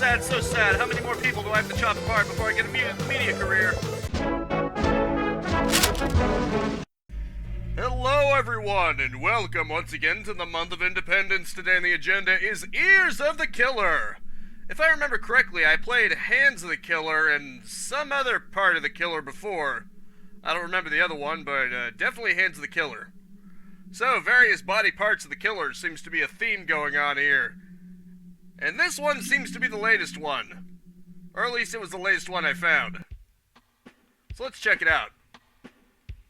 sad, so sad. How many more people do I have to chop apart before I get a media career? Hello everyone, and welcome once again to the month of Independence. Today on the agenda is Ears of the Killer. If I remember correctly, I played Hands of the Killer and some other part of the Killer before. I don't remember the other one, but definitely Hands of the Killer. So, various body parts of the Killer seems to be a theme going on here. And this one seems to be the latest one. Or at least it was the latest one I found. So let's check it out.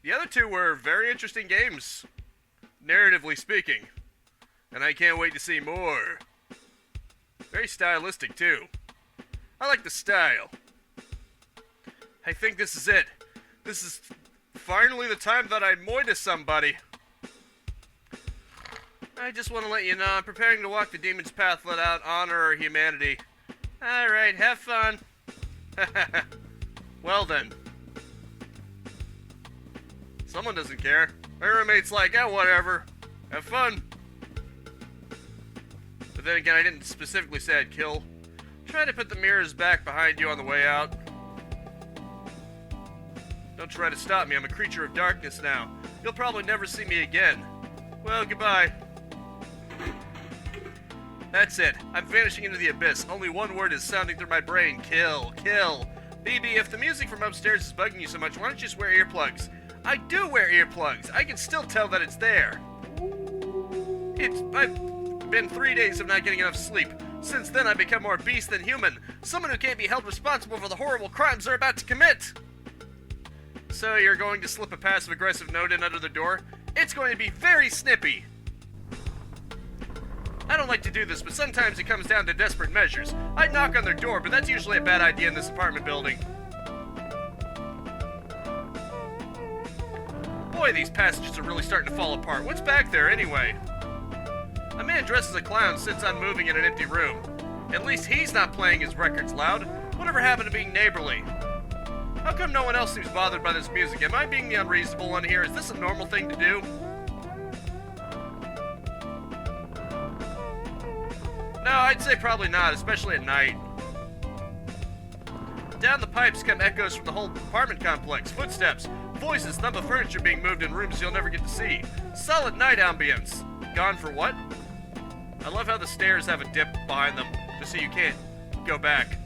The other two were very interesting games, narratively speaking. And I can't wait to see more. Very stylistic, too. I like the style. I think this is it. This is finally the time that I moita somebody. I just want to let you know I'm preparing to walk the demon's path without honor or humanity. Alright, have fun. Well then. Someone doesn't care. My roommate's like, whatever. Have fun. But then again, I didn't specifically say I'd kill. Try to put the mirrors back behind you on the way out. Don't try to stop me. I'm a creature of darkness now. You'll probably never see me again. Well, goodbye. That's it. I'm vanishing into the abyss. Only one word is sounding through my brain. Kill. Kill. BB, if the music from upstairs is bugging you so much, why don't you just wear earplugs? I do wear earplugs. I can still tell that it's there. I've been 3 days of not getting enough sleep. Since then, I've become more beast than human. Someone who can't be held responsible for the horrible crimes they're about to commit. So you're going to slip a passive-aggressive note in under the door? It's going to be very snippy. I don't like to do this, but sometimes it comes down to desperate measures. I'd knock on their door, but that's usually a bad idea in this apartment building. Boy, these passages are really starting to fall apart. What's back there, anyway? A man dressed as a clown sits unmoving in an empty room. At least he's not playing his records loud. Whatever happened to being neighborly? How come no one else seems bothered by this music? Am I being the unreasonable one here? Is this a normal thing to do? No, I'd say probably not, especially at night. Down the pipes come echoes from the whole apartment complex. Footsteps, voices, thump of furniture being moved in rooms you'll never get to see. Solid night ambience. Gone for what? I love how the stairs have a dip behind them, just so you can't go back.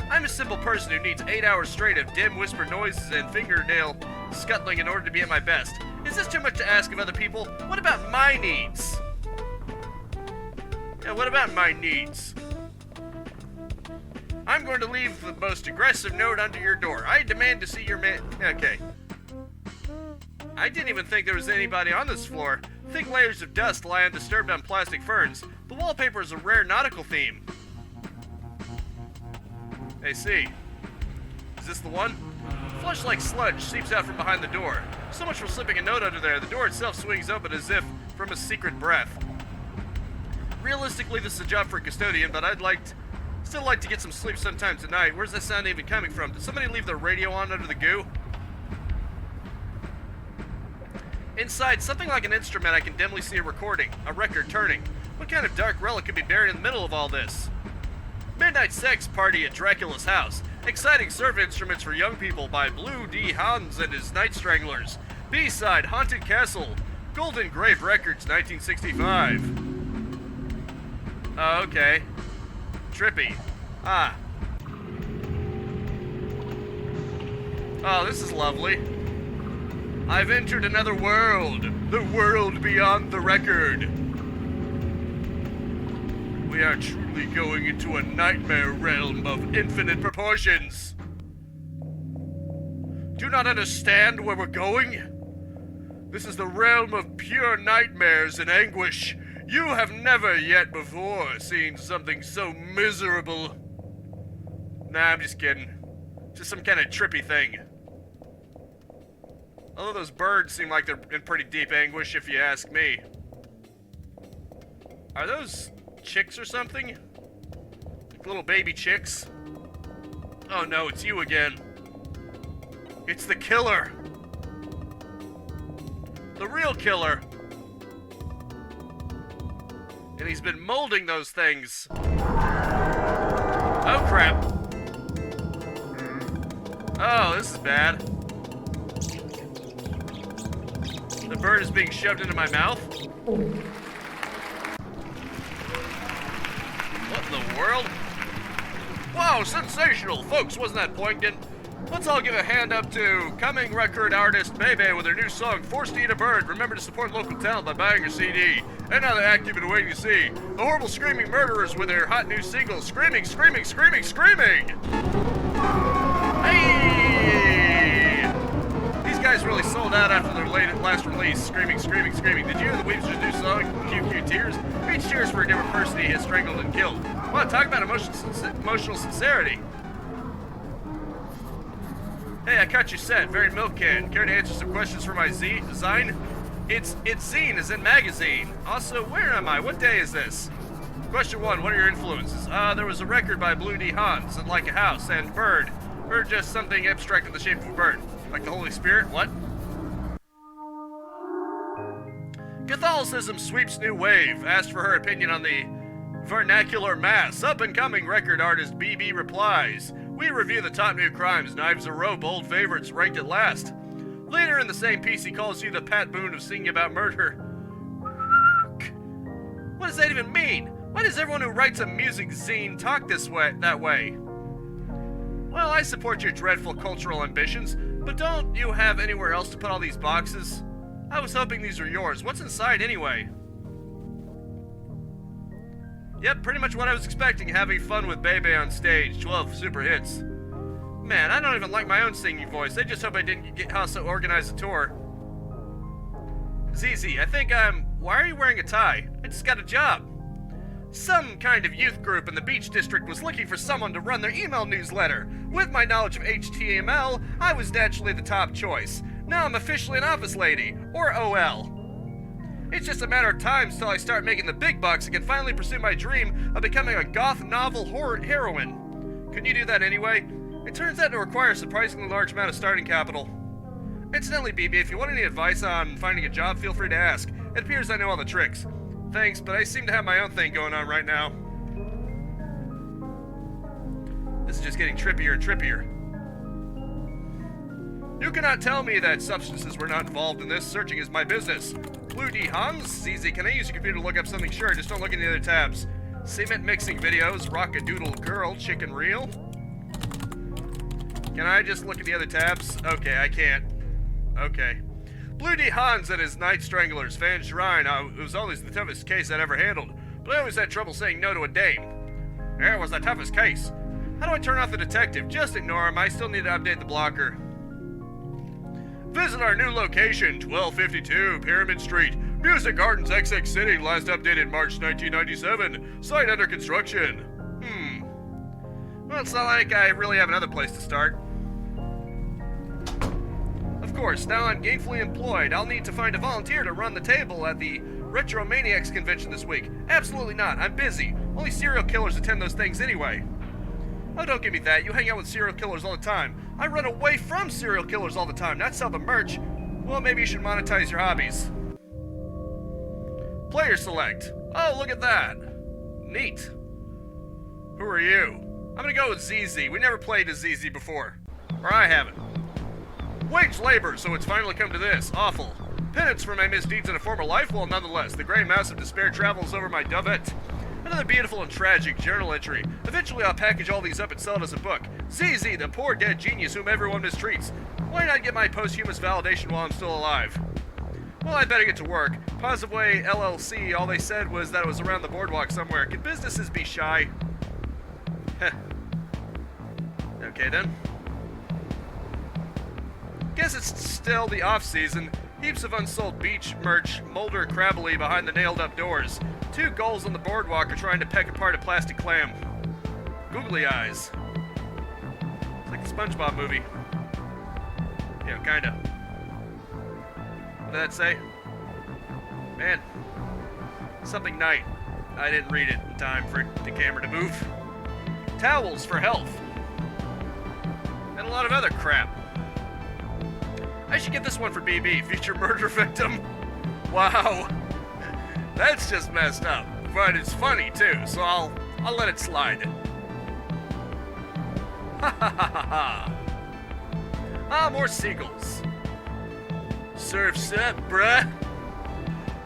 I'm a simple person who needs 8 hours straight of dim whisper noises and fingernail scuttling in order to be at my best. Is this too much to ask of other people? What about my needs? Yeah, what about my needs? I'm going to leave the most aggressive note under your door. I demand to see your man... Okay. I didn't even think there was anybody on this floor. Thick layers of dust lie undisturbed on plastic ferns. The wallpaper is a rare nautical theme. I see. Is this the one? Flush-like sludge seeps out from behind the door. So much for slipping a note under there. The door itself swings open as if from a secret breath. Realistically, this is a job for a custodian, but still like to get some sleep sometime tonight. Where's that sound even coming from? Did somebody leave their radio on under the goo? Inside, something like an instrument, I can dimly see a recording, a record turning. What kind of dark relic could be buried in the middle of all this? Midnight sex party at Dracula's house. Exciting surf instruments for young people by Blue D. Hans and his Night Stranglers. B-side, Haunted Castle. Golden Grave Records, 1965. Oh, okay. Trippy. Ah. Oh, this is lovely. I've entered another world. The world beyond the record. We are truly going into a nightmare realm of infinite proportions. Do you not understand where we're going? This is the realm of pure nightmares and anguish. You have never yet before seen something so miserable. Nah, I'm just kidding. Just some kind of trippy thing. Although those birds seem like they're in pretty deep anguish, if you ask me. Are those chicks or something? Like little baby chicks? Oh no, it's you again. It's the killer. The real killer. And he's been molding those things. Oh, crap. Oh, this is bad. The bird is being shoved into my mouth. What in the world? Wow, sensational! Folks, wasn't that poignant? Let's all give a hand up to coming record artist Bebe with her new song, Forced to Eat a Bird. Remember to support local talent by buying her CD. And now the act you've been waiting to see. The horrible screaming murderers with their hot new single, Screaming, Screaming, Screaming, Screaming! Hey! These guys really sold out after their last release, Screaming, Screaming, Screaming. Did you hear the Weebster's new song, QQ Tears? Each cheers for a different person he has strangled and killed. Wow, talk about emotional sincerity. Hey, I caught you set. Very milk can. Care to answer some questions for my zine? It's zine, as in magazine. Also, where am I? What day is this? Question 1, what are your influences? There was a record by Blue D. Hans, and Like a House, and Bird. Bird, just something abstract in the shape of a bird. Like the Holy Spirit? What? Catholicism sweeps new wave. Asked for her opinion on the vernacular mass. Up-and-coming record artist BB replies. We review the top new crimes. Knives a Rope, old favorites, ranked at last. Later in the same piece, he calls you the Pat Boone of singing about murder. What does that even mean? Why does everyone who writes a music zine talk that way? Well, I support your dreadful cultural ambitions, but don't you have anywhere else to put all these boxes? I was hoping these were yours. What's inside anyway? Yep, pretty much what I was expecting, having fun with Bebe on stage, 12 super hits. Man, I don't even like my own singing voice. I just hope I didn't get how to organize a tour. ZZ, I think why are you wearing a tie? I just got a job. Some kind of youth group in the Beach District was looking for someone to run their email newsletter. With my knowledge of HTML, I was naturally the top choice. Now I'm officially an office lady, or OL. It's just a matter of time till I start making the big bucks and can finally pursue my dream of becoming a goth novel heroine. Can you do that anyway? It turns out to require a surprisingly large amount of starting capital. Incidentally, BB, if you want any advice on finding a job, feel free to ask. It appears I know all the tricks. Thanks, but I seem to have my own thing going on right now. This is just getting trippier and trippier. You cannot tell me that substances were not involved in this. Searching is my business. Blue D. Hans? ZZ, can I use your computer to look up something? Sure, just don't look in the other tabs. Cement mixing videos, Rock-a-Doodle Girl, Chicken Reel. Can I just look at the other tabs? Okay, I can't. Okay. Blue D. Hans and his Night Stranglers, Van Shrine. It was always the toughest case I'd ever handled, but I always had trouble saying no to a dame. It was the toughest case. How do I turn off the detective? Just ignore him. I still need to update the blocker. Visit our new location, 1252 Pyramid Street, Music Gardens, XX City, last updated March 1997. Site under construction. Well, it's not like I really have another place to start. Of course, now I'm gainfully employed. I'll need to find a volunteer to run the table at the Retromaniacs convention this week. Absolutely not. I'm busy. Only serial killers attend those things anyway. Oh, don't give me that. You hang out with serial killers all the time. I run away from serial killers all the time, not sell the merch. Well, maybe you should monetize your hobbies. Player select. Oh, look at that. Neat. Who are you? I'm gonna go with ZZ. We never played as ZZ before. Or I haven't. Wage labor, so it's finally come to this. Awful. Penance for my misdeeds in a former life? Well, nonetheless, the gray mass of despair travels over my dovette. Another beautiful and tragic journal entry. Eventually I'll package all these up and sell it as a book. ZZ, the poor dead genius whom everyone mistreats. Why not get my posthumous validation while I'm still alive? Well, I'd better get to work. Posiveway LLC, all they said was that it was around the boardwalk somewhere. Can businesses be shy? Heh. Okay then. Guess it's still the off-season. Heaps of unsold beach merch molder crabbily behind the nailed-up doors. Two gulls on the boardwalk are trying to peck apart a plastic clam. Googly eyes. It's like the SpongeBob movie. Yeah, kinda. What did that say? Man. Something night. I didn't read it in time for the camera to move. Towels for health. And a lot of other crap. I should get this one for BB, future murder victim. Wow. That's just messed up. But it's funny too, so I'll let it slide. Ha ha ha ha ha. Ah, more seagulls. Surf's up, bruh.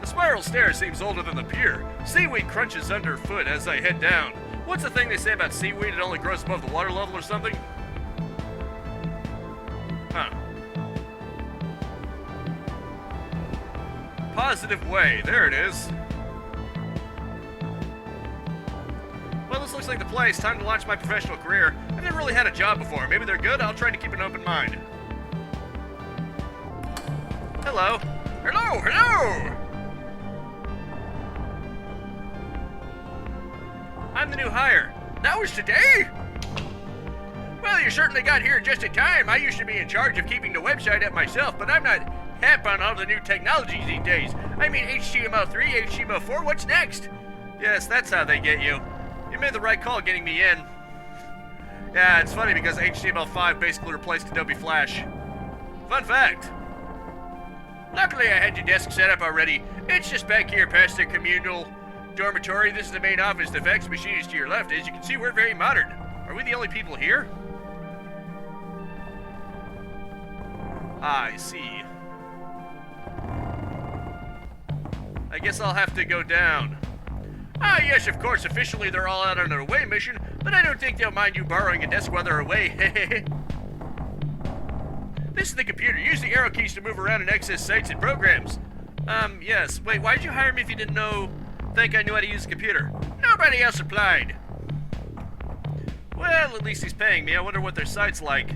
The spiral stair seems older than the pier. Seaweed crunches underfoot as I head down. What's the thing they say about seaweed? It only grows above the water level or something? Huh. Positive way. There it is. Well, this looks like the place. Time to launch my professional career. I've never really had a job before. Maybe they're good. I'll try to keep an open mind. Hello. Hello, hello! I'm the new hire. That was today? Well, you certainly got here just in time. I used to be in charge of keeping the website up myself, but I'm not hip on all the new technologies these days. I mean, HTML3, HTML4, what's next? Yes, that's how they get you. You made the right call getting me in. Yeah, it's funny because HTML5 basically replaced Adobe Flash. Fun fact. Luckily, I had your desk set up already. It's just back here past the communal dormitory. This is the main office. The fax machine is to your left. As you can see, we're very modern. Are we the only people here? I see. I guess I'll have to go down. Ah, yes, of course. Officially, they're all out on an away mission, but I don't think they'll mind you borrowing a desk while they're away. This is the computer. Use the arrow keys to move around and access sites and programs. Yes. Wait, why'd you hire me if you didn't think I knew how to use the computer? Nobody else applied. Well, at least he's paying me. I wonder what their site's like.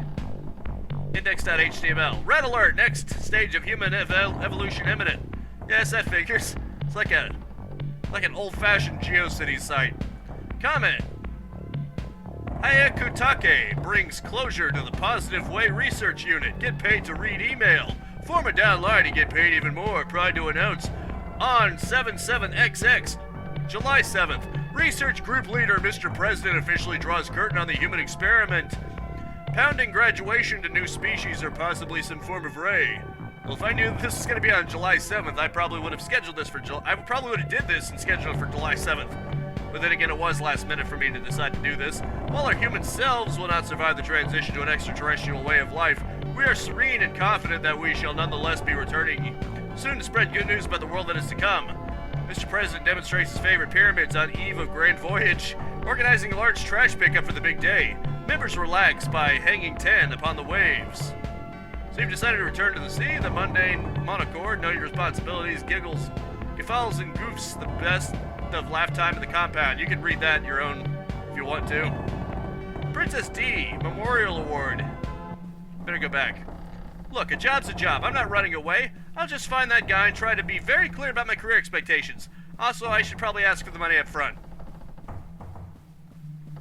Index.html. Red alert! Next stage of human evolution imminent. Yes, that figures. It's like an old-fashioned GeoCities site. Comment. Hayakutake brings closure to the Positive Way Research Unit. Get paid to read email. Form a downline and get paid even more. Pride to announce on 77XX, July 7th. Research Group Leader Mr. President officially draws curtain on the human experiment. Pounding graduation to new species or possibly some form of ray. Well, if I knew this was going to be on July 7th, I probably would have scheduled this for I probably would have did this and scheduled it for July 7th. But then again, it was last minute for me to decide to do this. While our human selves will not survive the transition to an extraterrestrial way of life, we are serene and confident that we shall nonetheless be returning soon to spread good news about the world that is to come. Mr. President demonstrates his favorite pyramids on eve of grand voyage, organizing a large trash pickup for the big day. Members relax by hanging 10 upon the waves. So you've decided to return to the sea, the mundane monochord, know your responsibilities, giggles, guffaws, and goofs, the best of laugh time in the compound. You can read that your own if you want to. Princess D, Memorial Award. Better go back. Look, a job's a job. I'm not running away. I'll just find that guy and try to be very clear about my career expectations. Also, I should probably ask for the money up front.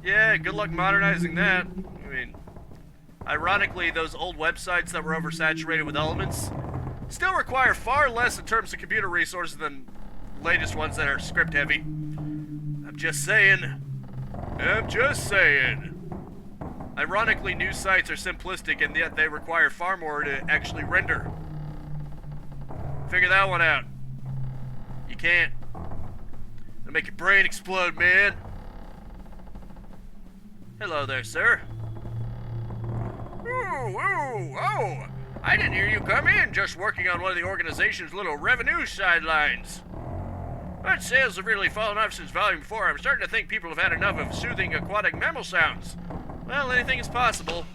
Yeah, good luck modernizing that. I mean, ironically, those old websites that were oversaturated with elements still require far less in terms of computer resources than latest ones that are script heavy. I'm just saying. Ironically, new sites are simplistic and yet they require far more to actually render. Figure that one out. You can't. It'll make your brain explode, man. Hello there, sir. Oh, I didn't hear you come in. Just working on one of the organization's little revenue sidelines. But sales have really fallen off since Volume 4. I'm starting to think people have had enough of soothing aquatic mammal sounds. Well, anything is possible.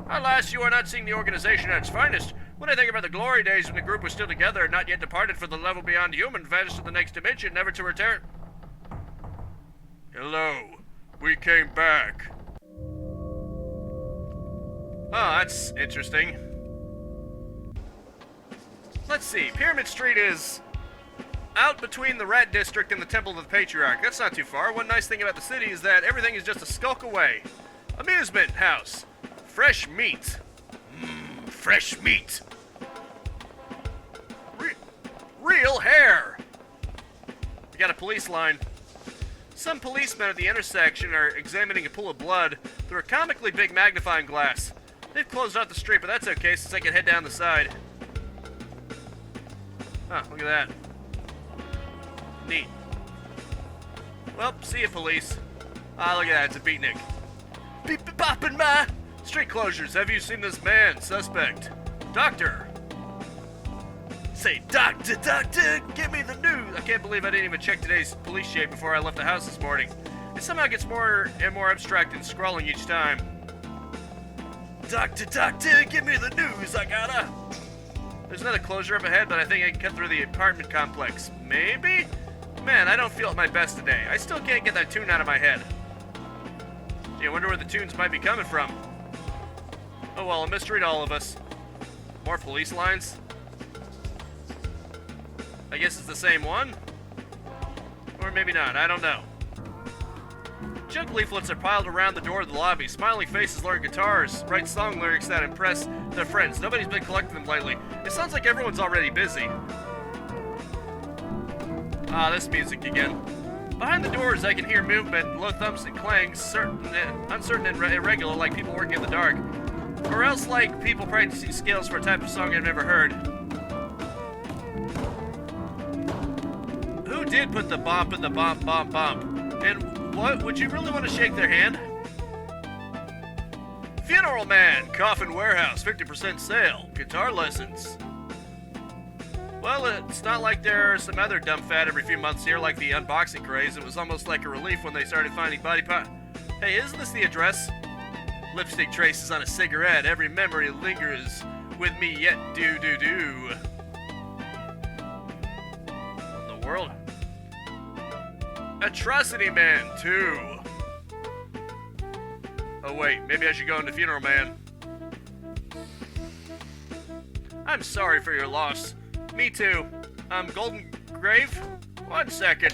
Alas, you are not seeing the organization at its finest. When I think about the glory days when the group was still together and not yet departed for the level beyond human, vanished to the next dimension, never to return. Hello. We came back. Oh, that's interesting. Let's see. Pyramid Street is out between the Rat District and the Temple of the Patriarch. That's not too far. One nice thing about the city is that everything is just a skulk away. Amusement house. Fresh meat. Fresh meat. Real hair. You got a police line. Some policemen at the intersection are examining a pool of blood through a comically big magnifying glass. They've closed off the street, but that's okay since I can head down the side. Huh, look at that. Neat. Well, see ya, police. Ah, look at that, it's a beatnik. beep bopping my. Street closures. Have you seen this man? Suspect. Doctor. Say, doctor, doctor, give me the news. I can't believe I didn't even check today's police shape before I left the house this morning. It somehow gets more and more abstract and scrawling each time. Doctor, doctor, give me the news. I gotta. There's another closure up ahead, but I think I can cut through the apartment complex. Maybe? Man, I don't feel at my best today. I still can't get that tune out of my head. Gee, I wonder where the tunes might be coming from. Oh well, a mystery to all of us. More police lines? I guess it's the same one? Or maybe not, I don't know. Junk leaflets are piled around the door of the lobby. Smiling faces learn guitars, write song lyrics that impress their friends. Nobody's been collecting them lately. It sounds like everyone's already busy. Ah, this music again. Behind the doors, I can hear movement, low thumps and clangs, uncertain and irregular, like people working in the dark. Or else like people practicing scales for a type of song I've never heard. Who did put the bump in the bump, bump, bump? And what, would you really want to shake their hand? Funeral Man, Coffin Warehouse, 50% sale, guitar lessons. Well, it's not like there's some other dumb fad every few months here, like the unboxing craze. It was almost like a relief when they started finding body part. Hey, isn't this the address? Lipstick traces on a cigarette. Every memory lingers with me yet. Do. The world. Atrocity Man 2. Oh wait, maybe I should go into Funeral Man. I'm sorry for your loss. Me too. Golden Grave? 1 second.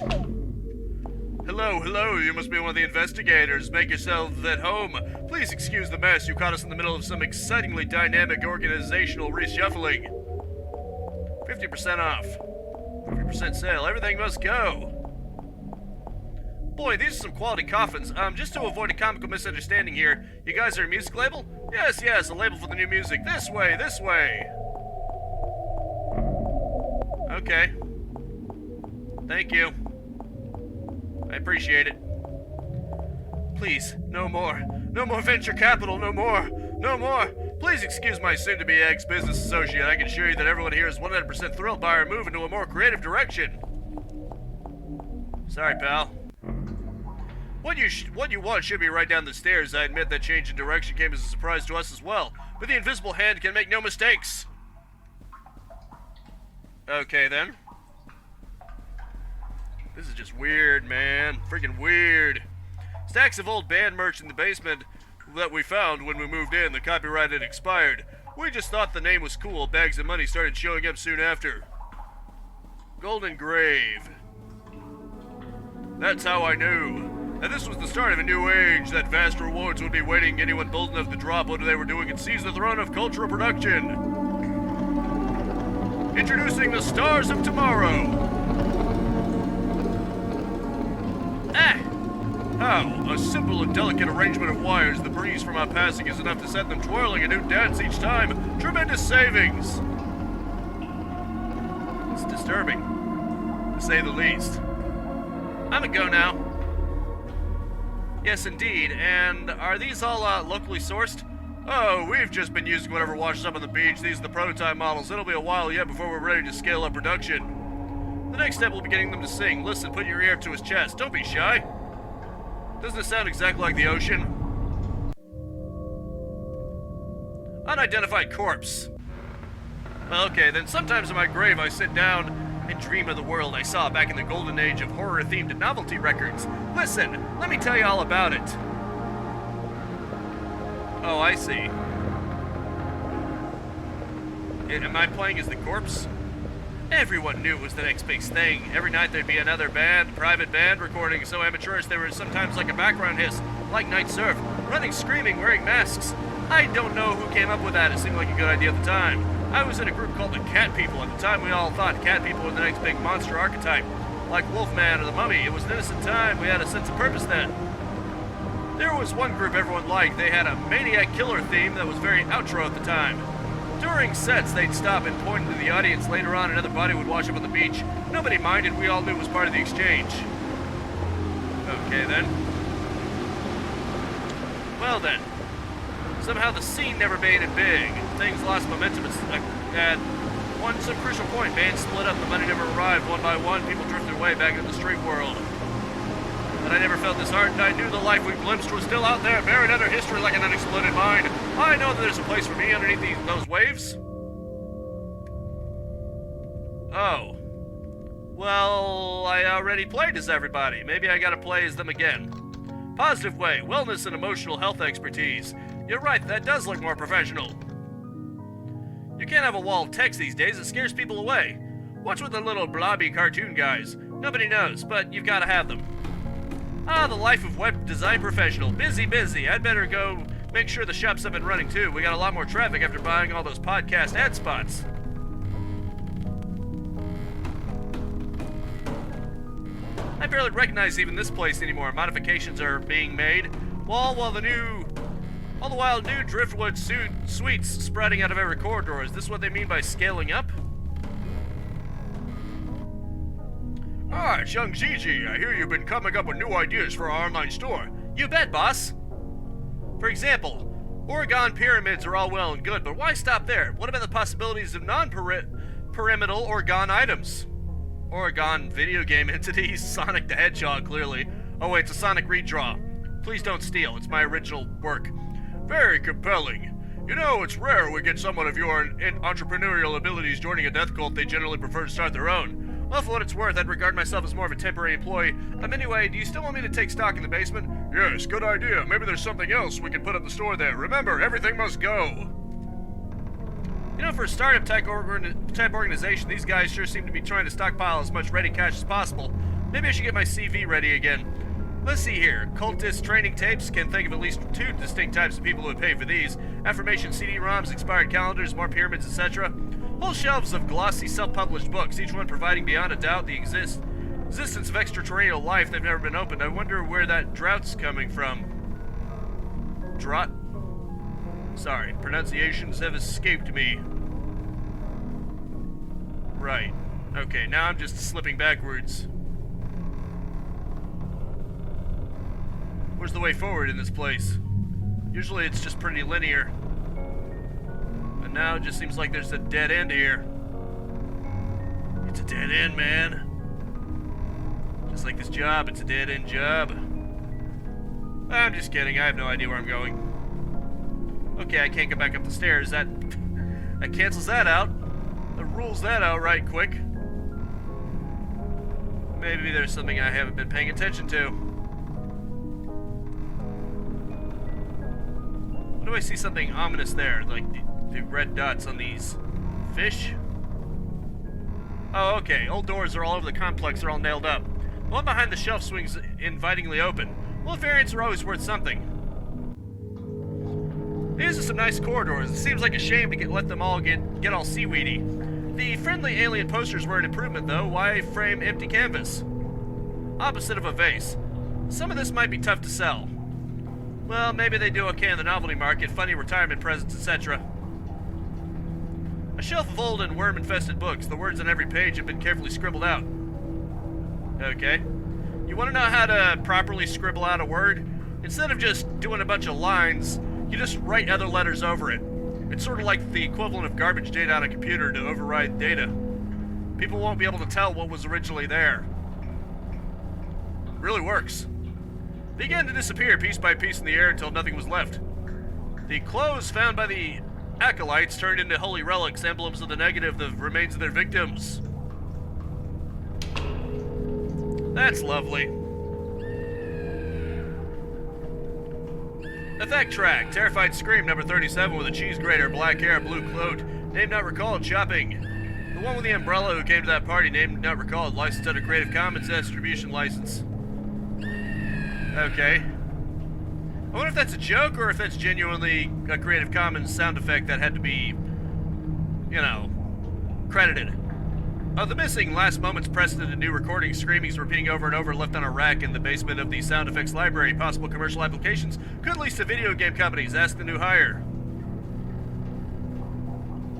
Hello, you must be one of the investigators. Make yourselves at home. Please excuse the mess. You caught us in the middle of some excitingly dynamic organizational reshuffling. 50% off. 50% sale. Everything must go. Boy, these are some quality coffins. Just to avoid a comical misunderstanding here, you guys are a music label? Yes, a label for the new music. This way. Okay. Thank you. I appreciate it. Please, no more. No more venture capital, no more. Please excuse my soon-to-be ex-business associate. I can assure you that everyone here is 100% thrilled by our move into a more creative direction. Sorry, pal. What you want should be right down the stairs. I admit that change in direction came as a surprise to us as well, but the invisible hand can make no mistakes. Okay, then. This is just weird, man. Freaking weird. Stacks of old band merch in the basement that we found when we moved in. The copyright had expired. We just thought the name was cool. Bags of money started showing up soon after. Golden Grave. That's how I knew. And this was the start of a new age, that vast rewards would be waiting anyone bold enough to drop what they were doing and seize the throne of cultural production. Introducing the stars of tomorrow. How? A simple and delicate arrangement of wires. The breeze from our passing is enough to set them twirling a new dance each time. Tremendous savings. It's disturbing, to say the least. I'm a go now. Yes, indeed. And are these all locally sourced? Oh, we've just been using whatever washes up on the beach. These are the prototype models. It'll be a while yet before we're ready to scale up production. The next step will be getting them to sing. Listen, put your ear up to his chest. Don't be shy. Doesn't it sound exactly like the ocean? Unidentified corpse. Well, okay, then sometimes in my grave I sit down and dream of the world I saw back in the golden age of horror-themed novelty records. Listen, let me tell you all about it. Oh, I see. Am I playing as the corpse? Everyone knew it was the next big thing. Every night there'd be another band, private band recording, so amateurish they were sometimes like a background hiss, like Night Surf, running, screaming, wearing masks. I don't know who came up with that. It seemed like a good idea at the time. I was in a group called the Cat People. At the time we all thought cat people were the next big monster archetype, like Wolfman or the Mummy. It was an innocent time. We had a sense of purpose then. There was one group everyone liked. They had a maniac killer theme that was very outro at the time. During sets, they'd stop and point to the audience. Later on, another body would wash up on the beach. Nobody minded. We all knew it was part of the exchange. Okay, then. Well then. Somehow the scene never made it big. Things lost momentum at some crucial point. Bands split up, the money never arrived. One by one, people drifted away back into the street world. But I never felt disheartened. I knew the life we glimpsed was still out there, buried under history like an unexploded mine. I know that there's a place for me underneath those waves. Oh. Well, I already played as everybody. Maybe I gotta play as them again. Positive way, wellness and emotional health expertise. You're right, that does look more professional. You can't have a wall of text these days, it scares people away. What's with the little blobby cartoon guys? Nobody knows, but you've gotta have them. Ah, the life of web design professional. Busy, busy. I'd better go make sure the shop's up and running too. We got a lot more traffic after buying all those podcast ad spots. I barely recognize even this place anymore. Modifications are being made. All the while new driftwood suites spreading out of every corridor. Is this what they mean by scaling up? Ah, it's young Gigi. I hear you've been coming up with new ideas for our online store. You bet, boss. For example, Oregon pyramids are all well and good, but why stop there? What about the possibilities of non-pyramidal Oregon items? Oregon video game entities, Sonic the Hedgehog, clearly. Oh wait, it's a Sonic redraw. Please don't steal, it's my original work. Very compelling. You know, it's rare we get someone of your entrepreneurial abilities joining a death cult. They generally prefer to start their own. Well, for what it's worth, I'd regard myself as more of a temporary employee. Anyway, do you still want me to take stock in the basement? Yes, good idea. Maybe there's something else we can put at the store there. Remember, everything must go. You know, for a startup type organization, these guys sure seem to be trying to stockpile as much ready cash as possible. Maybe I should get my CV ready again. Let's see here. Cultist training tapes. Can think of at least 2 distinct types of people who would pay for these. Affirmation CD-ROMs, expired calendars, more pyramids, etc. Whole shelves of glossy self-published books, each one providing beyond a doubt the existence of extraterrestrial life. They've never been opened. I wonder where that drought's coming from. Draught? Sorry, pronunciations have escaped me. Right. Okay, now I'm just slipping backwards. Where's the way forward in this place? Usually it's just pretty linear. But now it just seems like there's a dead end here. It's a dead end, man. Just like this job, it's a dead end job. I'm just kidding, I have no idea where I'm going. Okay, I can't go back up the stairs. That cancels that out. That rules that out right quick. Maybe there's something I haven't been paying attention to. What do I see something ominous there? Like the red dots on these fish? Oh, okay. Old doors are all over the complex. They're all nailed up. The one behind the shelf swings invitingly open. Well, variants are always worth something. These are some nice corridors. It seems like a shame to let them all get all seaweedy. The friendly alien posters were an improvement, though. Why frame empty canvas? Opposite of a vase. Some of this might be tough to sell. Well, maybe they do okay in the novelty market, funny retirement presents, etc. A shelf of old and worm-infested books. The words on every page have been carefully scribbled out. Okay. You want to know how to properly scribble out a word? Instead of just doing a bunch of lines, you just write other letters over it. It's sort of like the equivalent of garbage data on a computer to override data. People won't be able to tell what was originally there. It really works. They began to disappear piece by piece in the air until nothing was left. The clothes found by the acolytes turned into holy relics, emblems of the negative, the remains of their victims. That's lovely. Effect track. Terrified Scream number 37 with a cheese grater, black hair, blue cloak. Name not recalled. Shopping. The one with the umbrella who came to that party. Name not recalled. Licensed under Creative Commons distribution license. Okay. I wonder if that's a joke or if that's genuinely a Creative Commons sound effect that had to be, you know, credited. The missing last moments precedent and new recordings, screamings repeating over and over, left on a rack in the basement of the sound effects library. Possible commercial applications could lease to video game companies. Ask the new hire.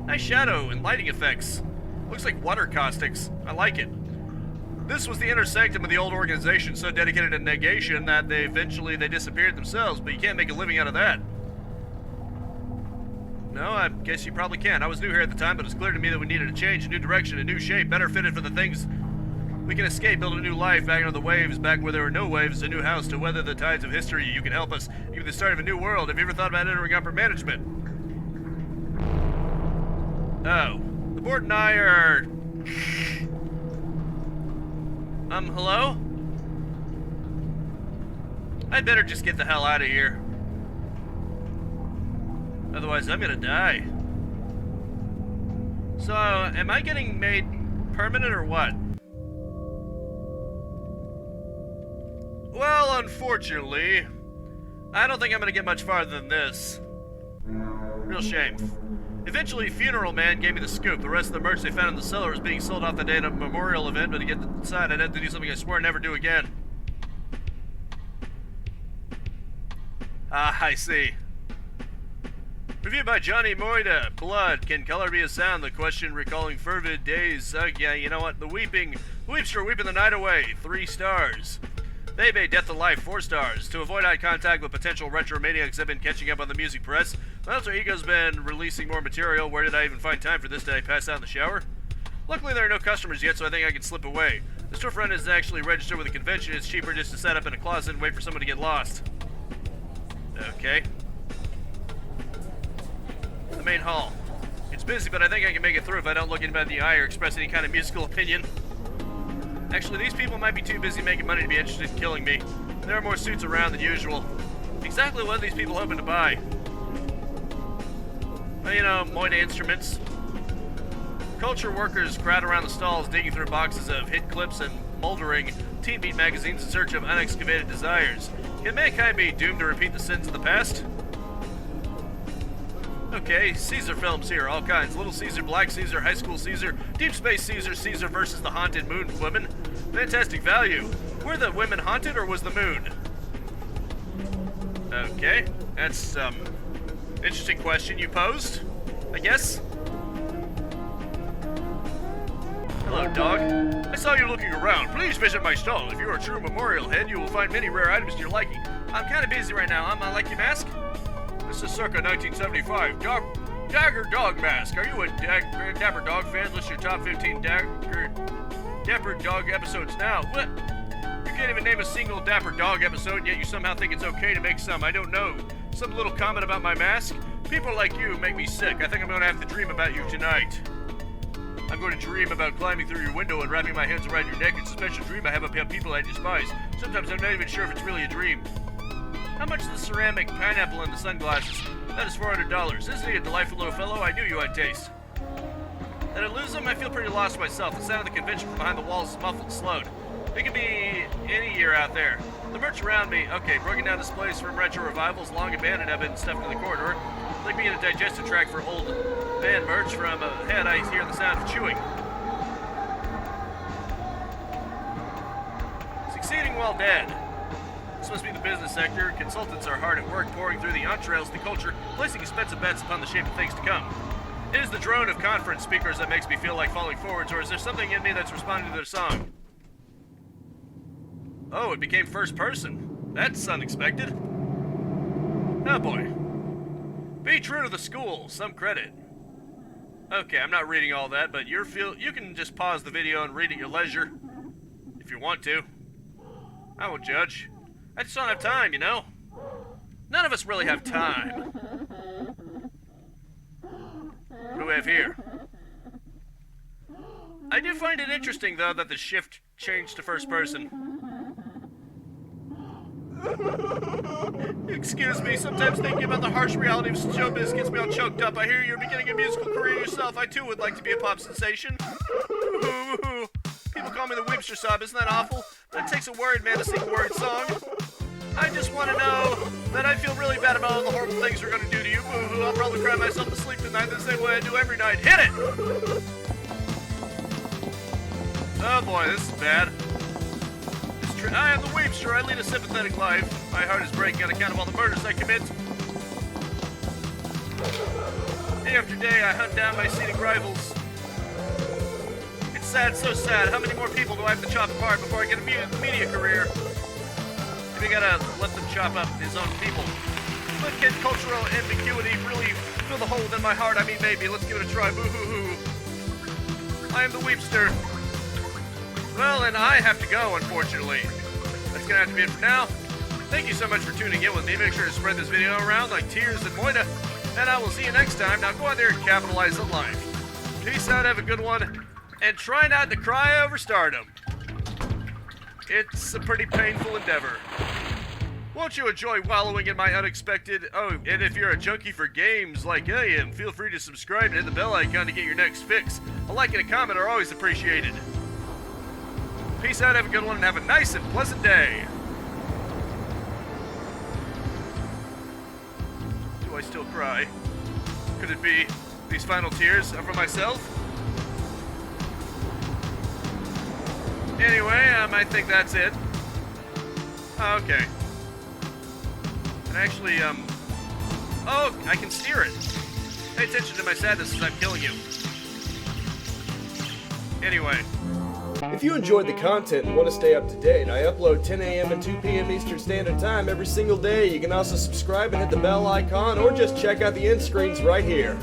Nice shadow and lighting effects. Looks like water caustics. I like it. This was the inner sanctum of the old organization, so dedicated to negation that they eventually disappeared themselves, but you can't make a living out of that. No, I guess you probably can. I was new here at the time, but it was clear to me that we needed a change, a new direction, a new shape, better fitted for the things we can escape, build a new life back on the waves, back where there were no waves, a new house to weather the tides of history. You can help us, even the start of a new world. Have you ever thought about entering upper management? Oh, the board and I are... hello? I'd better just get the hell out of here. Otherwise, I'm gonna die. So, am I getting made permanent or what? Well, unfortunately, I don't think I'm gonna get much farther than this. Real shame. Eventually, Funeral Man gave me the scoop. The rest of the merch they found in the cellar was being sold off the day of a memorial event, but to get inside, I'd have to do something I swore I'd never do again. Ah, I see. Reviewed by Johnny Moida. Blood. Can color be a sound? The question recalling fervid days. Yeah, you know what? The Weepster weeping the night away. 3 stars. Bebe, Death to Life, 4 stars. To avoid eye contact with potential retromaniacs, I've been catching up on the music press. My alter ego's been releasing more material. Where did I even find time for this? Did I pass out in the shower? Luckily, there are no customers yet, so I think I can slip away. The storefront isn't actually registered with the convention. It's cheaper just to set up in a closet and wait for someone to get lost. Okay. The main hall. It's busy, but I think I can make it through if I don't look anybody in the eye or express any kind of musical opinion. Actually, these people might be too busy making money to be interested in killing me. There are more suits around than usual. Exactly what are these people hoping to buy? Well, you know, Moida instruments. Culture workers crowd around the stalls digging through boxes of hit clips and moldering Teen Beat magazines in search of unexcavated desires. Can mankind be doomed to repeat the sins of the past? Okay, Caesar films here, all kinds. Little Caesar, Black Caesar, High School Caesar, Deep Space Caesar, Caesar versus the Haunted Moon Women. Fantastic value. Were the women haunted or was the moon? Okay, that's, interesting question you posed, I guess. Hello, dog. I saw you looking around. Please visit my stall. If you're a true memorial head, you will find many rare items to your liking. I'm kind of busy right now. I like your mask. This is circa 1975. Dagger Dog Mask. Are you a Dapper Dog fan? List your top 15 Dapper Dog episodes now. What? You can't even name a single Dapper Dog episode, yet you somehow think it's okay to make some. I don't know. Some little comment about my mask? People like you make me sick. I think I'm going to have to dream about you tonight. I'm going to dream about climbing through your window and wrapping my hands around your neck. It's a special dream I have about people I despise. Sometimes I'm not even sure if it's really a dream. How much is the ceramic pineapple in the sunglasses? That is $400. Isn't he a delightful little fellow? I knew you had taste. Did I lose him? I feel pretty lost myself. The sound of the convention from behind the walls is muffled and slowed. It could be any year out there. The merch around me, okay, broken down displays from retro revivals, long abandoned, have been stuffed in the corridor. Like being a digestive tract for old band merch from ahead, I hear the sound of chewing. Succeeding while dead. This must be the business sector. Consultants are hard at work pouring through the entrails of the culture, placing expensive bets upon the shape of things to come. It is the drone of conference speakers that makes me feel like falling forwards, or is there something in me that's responding to their song? Oh, it became first person. That's unexpected. Oh boy. Be true to the school. Some credit. Okay, I'm not reading all that, but you can just pause the video and read at your leisure. If you want to. I won't judge. I just don't have time, you know? None of us really have time. What do we have here? I do find it interesting, though, that the shift changed to first person. Excuse me, sometimes thinking about the harsh reality of showbiz gets me all choked up. I hear you're beginning a musical career yourself. I, too, would like to be a pop sensation. People call me the Weepster Sob. Isn't that awful? But it takes a worried man to sing a worried song. I just want to know that I feel really bad about all the horrible things we're going to do to you. Boo-hoo, I'll probably cry myself to sleep tonight the same way I do every night. Hit it! Oh boy, this is bad. I am the Weepster. I lead a sympathetic life. My heart is breaking on account of all the murders I commit. Day after day, I hunt down my scenic rivals. It's sad, so sad. How many more people do I have to chop apart before I get a media career? Maybe I gotta let them chop up his own people. But can cultural ambiguity really fill the hole within my heart? I mean, maybe. Let's give it a try. Boo-hoo-hoo. I am the Weepster. Well, and I have to go, unfortunately. That's gonna have to be it for now. Thank you so much for tuning in with me. Make sure to spread this video around like tears and moida. And I will see you next time. Now go out there and capitalize on life. Peace out, have a good one. And try not to cry over Stardom. It's a pretty painful endeavor. Won't you enjoy wallowing in my unexpected... Oh, and if you're a junkie for games like I am, feel free to subscribe and hit the bell icon to get your next fix. A like and a comment are always appreciated. Peace out, have a good one, and have a nice and pleasant day. Do I still cry? Could it be these final tears are for myself? Anyway, I think that's it. Okay. And actually, oh, I can steer it. Pay attention to my sadness as I'm killing you. Anyway. If you enjoyed the content and want to stay up to date, I upload 10 a.m. and 2 p.m. Eastern Standard Time every single day. You can also subscribe and hit the bell icon, or just check out the end screens right here.